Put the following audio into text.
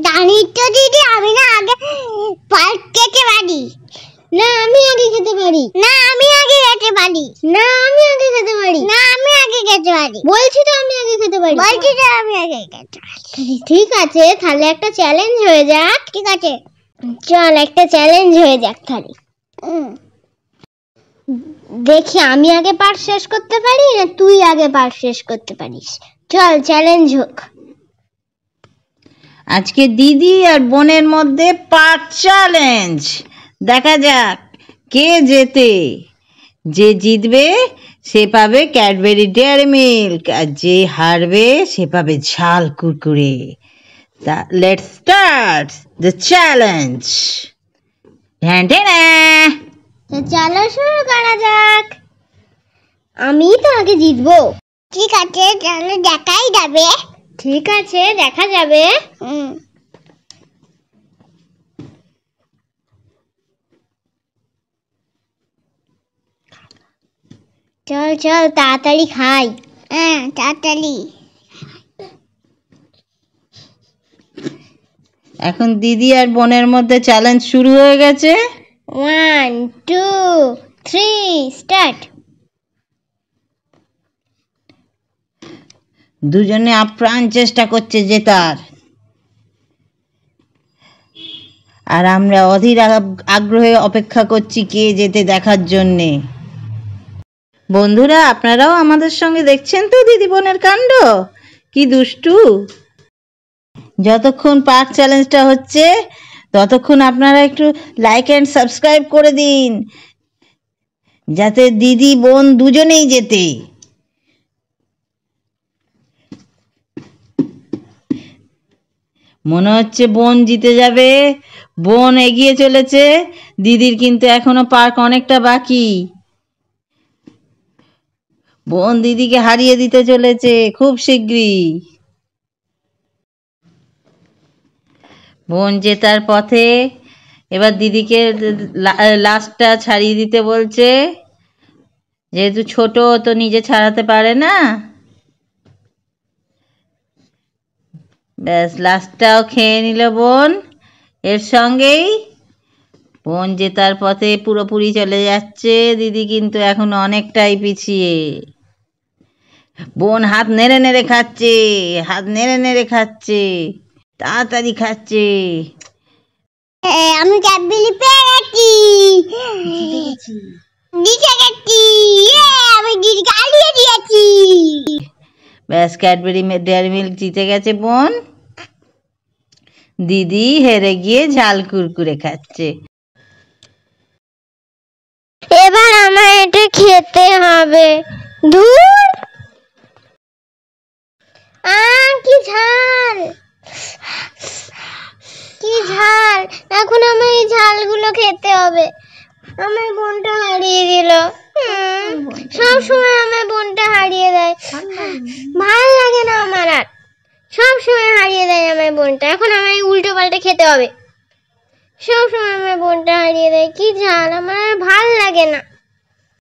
জানি তো দিদি, আমি না আগে পার্ক খেতে পারি। না আমি আগে খেতে পারি। না আমি আগে খেতে পারি। না আমি আগে খেতে পারি। না আমি আগে খেতে পারি। বলছি তো আমি আগে খেতে পারি। বলছি তো আমি আগে খেতে পারি। ঠিক আছে, তাহলে একটা চ্যালেঞ্জ হয়ে যাক। ঠিক আছে, চল একটা চ্যালেঞ্জ হয়ে যাক তাহলে। দেখি আমি আগে পার্ট শেষ করতে পারি না তুই আগে পার্ট শেষ করতে পারিস। চল চ্যালেঞ্জ হোক। আজকে দিদি আর বোনের মধ্যে পার্ট চ্যালেঞ্জ। দেখা যাক কে জেতে। যে জিতবে সে পাবে ক্যাডবেরি ডেয়ারি মিল্ক, আর যে হারবে সে পাবে ঝাল Kurkure. Let's start the challenge. চলো শুরু করা যাক। আমি তো আগে জিতবো। ঠিক আছে, চলো দেখাই যাবে। ঠিক আছে, দেখা যাবে। চল চল তাড়াতাড়ি খাই। তাড়াতাড়ি। এখন দিদি আর বোনের মধ্যে চ্যালেঞ্জ শুরু হয়ে গেছে। 1 2 3 স্টার্ট। দুজনে আপ্রাণ চেষ্টা করছে জেতার, আর আমরা অধীর আগ্রহে অপেক্ষা করছি কে জেতে দেখার জন্যে। বন্ধুরা, আপনারাও আমাদের সঙ্গে দেখছেন তো দিদি বোনের কাণ্ড, কি দুষ্টু। যতক্ষণ পার্ক চ্যালেঞ্জটা হচ্ছে ততক্ষণ আপনারা একটু লাইক অ্যান্ড সাবস্ক্রাইব করে দিন, যাতে দিদি বোন দুজনেই জেতে। মনে হচ্ছে বোন জিতে যাবে। বোন এগিয়ে চলেছে, দিদির কিন্তু এখনো পার্ক অনেকটা বাকি। বোন দিদিকে হারিয়ে দিতে চলেছে খুব শিগগিরই। বোন জেতার পথে, এবার দিদিকে লাস্টটা ছাড়িয়ে দিতে বলছে, যেহেতু ছোট তো নিজে ছাড়াতে পারে না। ব্যাস, লাস্টটাও খেয়ে নিল বোন। এর সঙ্গেই বোন জেতার পথে পুরোপুরি চলে যাচ্ছে, দিদি কিন্তু এখন অনেকটাই পিছিয়ে। বোন হাত নেড়ে নেড়ে খাচ্ছে, হাত নেড়ে নেড়ে খাচ্ছে, তাড়াতাড়ি খাচ্ছে। আমি ক্যাডবেরি পেয়ে গেছি। জিতে গেছি। আমি দিদিকে হারিয়ে দিয়েছি। ব্যাস, ক্যাডবেরি ডেয়ারি মিল্ক জিতে গেছে বোন। দিদি হেরে গিয়ে ঝাল কুরকুরে খাচ্ছে। এবার আমার এটা খেতে হবে। ধুর, কি ঝাল, কি ঝাল। এখন আমার এই ঝালগুলো খেতে হবে। আমার বোনটা হারিয়ে দিল। সব সময় আমার বোনটা হারিয়ে দেয়, ভাল লাগে না আমার। আর সব সময় হারিয়ে দেয় আমার বোনটা। এখন আমার উল্টো পাল্টা খেতে হবে। সব সময় আমার বোনটা হারিয়ে দেয়, কি ঝাল, আমার আর ভাল লাগে না।